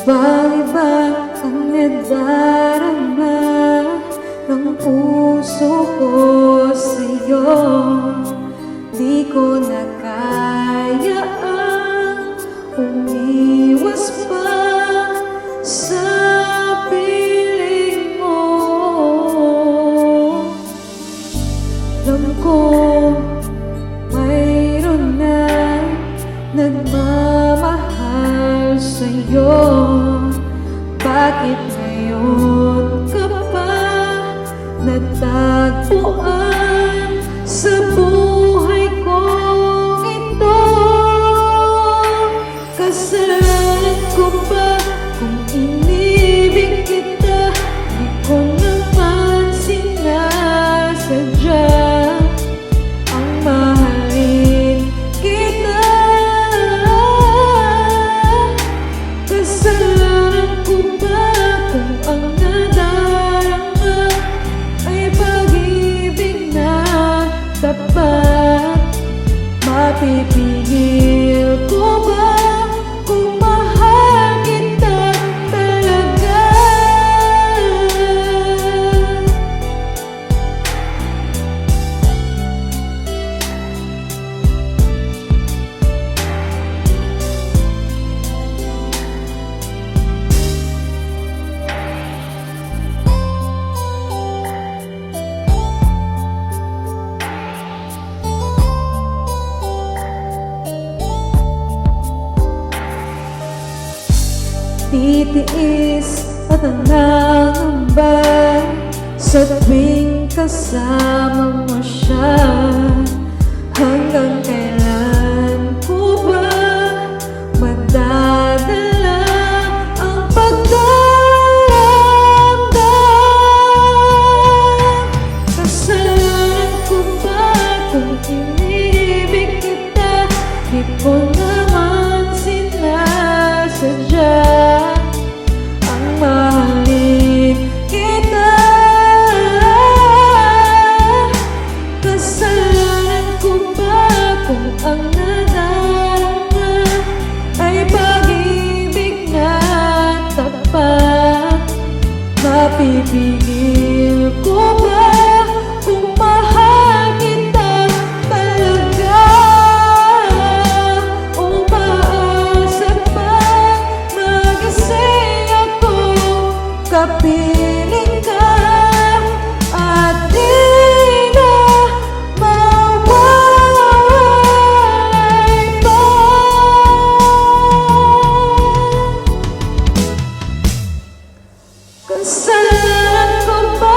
Iba-iba ang nadarama ng puso ko sa'yo. Di ko na kaya ang umiwas pa sa piling mo. Alam ko mayroon na nagmamahal sa'yo. Bakit ngayon ka pa natagpuan sa buhay ko ito? Kasalanan ko ba kung inibig kita? Di ko naman sinasadya ang mahalin kita. Kasalanan ko ba kung ang nadarama ay pag-ibig na tapat? Mapipigil ko ba kung mahal kita talaga? Titiis at nangamba sa tuwing kasama mo siya. Hanggang kailan ko ba madadala ang pagdaramdam? Kasalanan ko ba kung inibig kita? Di ko naman sinasadya mahalin kita. Kasalanan ko ba kung ang nadarama ay pag-ibig na tapat? Mapipigil ko ba kung mahal kita talaga? O maasa pa magising ako kapiling ka at di na mawalay pa? Kasalanan ko ba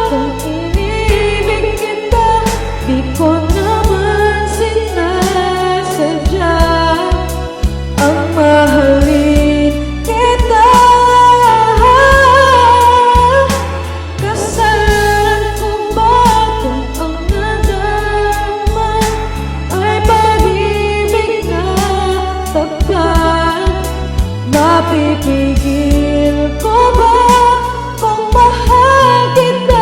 kung inibig kita? Di ko naman sinasadya ang mahalin kita. Kasalanan ko ba kung ang nadarama ay pag-ibig na tapat? Mapipigil ko ba kung mahal kita?